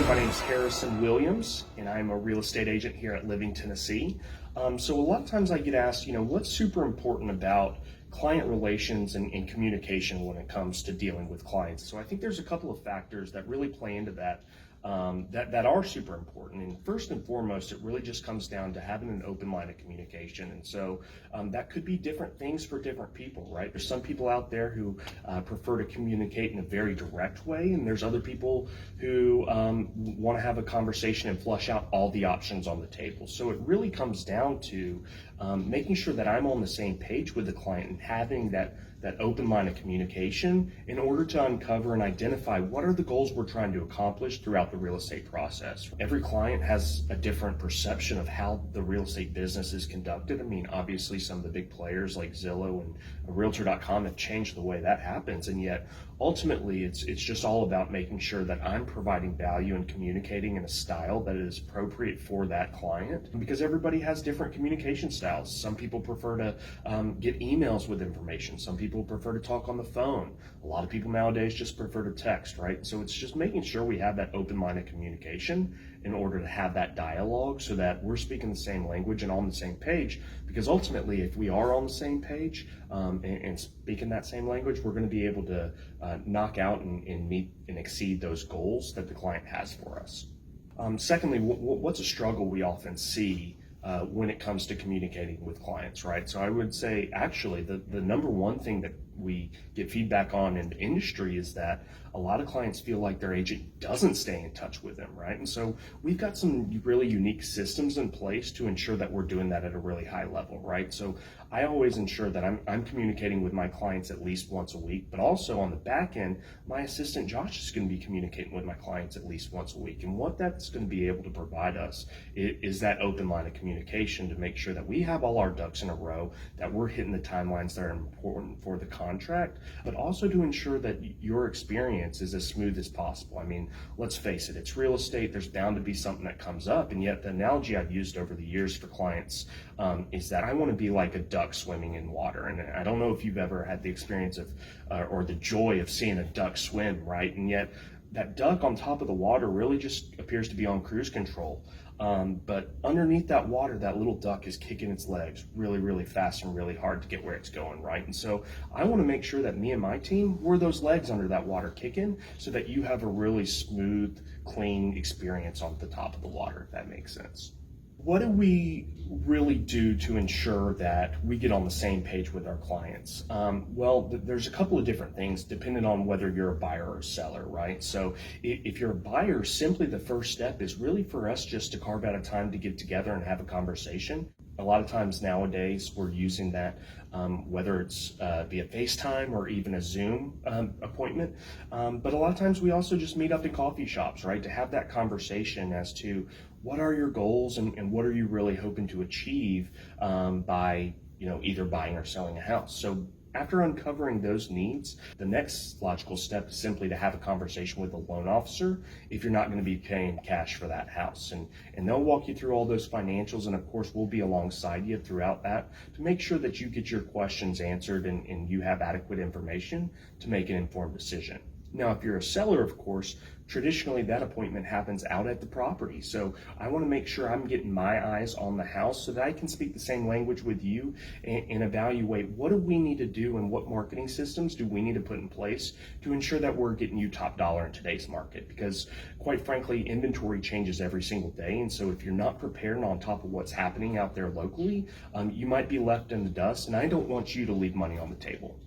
morning. My name is Harrison Williams, and I'm a real estate agent here at Living, Tennessee. So a lot of times I get asked, what's super important about client relations and communication when it comes to dealing with clients. So I think there's a couple of factors that really play into that. That are super important. And first and foremost, it really just comes down to having an open line of communication. And so that could be different things for different people, right? There's some people out there who prefer to communicate in a very direct way, and there's other people who want to have a conversation and flush out all the options on the table. So it really comes down to making sure that I'm on the same page with the client and having that open line of communication in order to uncover and identify what are the goals we're trying to accomplish throughout the real estate process. Every client has a different perception of how the real estate business is conducted. I mean, obviously some of the big players like Zillow and Realtor.com have changed the way that happens, and yet ultimately it's just all about making sure that I'm providing value and communicating in a style that is appropriate for that client, because everybody has different communication styles. Some people prefer to get emails with information. Some people prefer to talk on the phone. A lot of people nowadays just prefer to text, right? So it's just making sure we have that open line of communication in order to have that dialogue so that we're speaking the same language and on the same page, because ultimately if we are on the same page and speaking that same language, we're going to be able to knock out and meet and exceed those goals that the client has for us. Secondly, what's a struggle we often see when it comes to communicating with clients, right? So I would say actually the number one thing that we get feedback on in the industry is that a lot of clients feel like their agent doesn't stay in touch with them, right? And so we've got some really unique systems in place to ensure that we're doing that at a really high level, right? So I always ensure that I'm communicating with my clients at least once a week, but also on the back end, my assistant Josh is going to be communicating with my clients at least once a week. And what that's going to be able to provide us is that open line of communication to make sure that we have all our ducks in a row, that we're hitting the timelines that are important for the contract, but also to ensure that your experience is as smooth as possible. I mean, let's face it, it's real estate. There's bound to be something that comes up. And yet the analogy I've used over the years for clients is that I want to be like a duck swimming in water. And I don't know if you've ever had the experience of or the joy of seeing a duck swim, right? And yet that duck on top of the water really just appears to be on cruise control. But underneath that water, that little duck is kicking its legs really, really fast and really hard to get where it's going, right? And so I want to make sure that me and my team, we're those legs under that water kicking so that you have a really smooth, clean experience on the top of the water, if that makes sense. What do we really do to ensure that we get on the same page with our clients? There's a couple of different things depending on whether you're a buyer or a seller, right? So if you're a buyer, simply the first step is really for us just to carve out a time to get together and have a conversation. A lot of times nowadays we're using that, whether it's via FaceTime or even a Zoom appointment. But a lot of times we also just meet up in coffee shops, right, to have that conversation as to what are your goals and what are you really hoping to achieve by either buying or selling a house. So after uncovering those needs, the next logical step is simply to have a conversation with a loan officer if you're not going to be paying cash for that house. And they'll walk you through all those financials, and of course we'll be alongside you throughout that to make sure that you get your questions answered and you have adequate information to make an informed decision. Now, if you're a seller, of course, traditionally that appointment happens out at the property. So I want to make sure I'm getting my eyes on the house so that I can speak the same language with you and evaluate what do we need to do and what marketing systems do we need to put in place to ensure that we're getting you top dollar in today's market. Because quite frankly, inventory changes every single day. And so if you're not prepared and on top of what's happening out there locally, you might be left in the dust. And I don't want you to leave money on the table.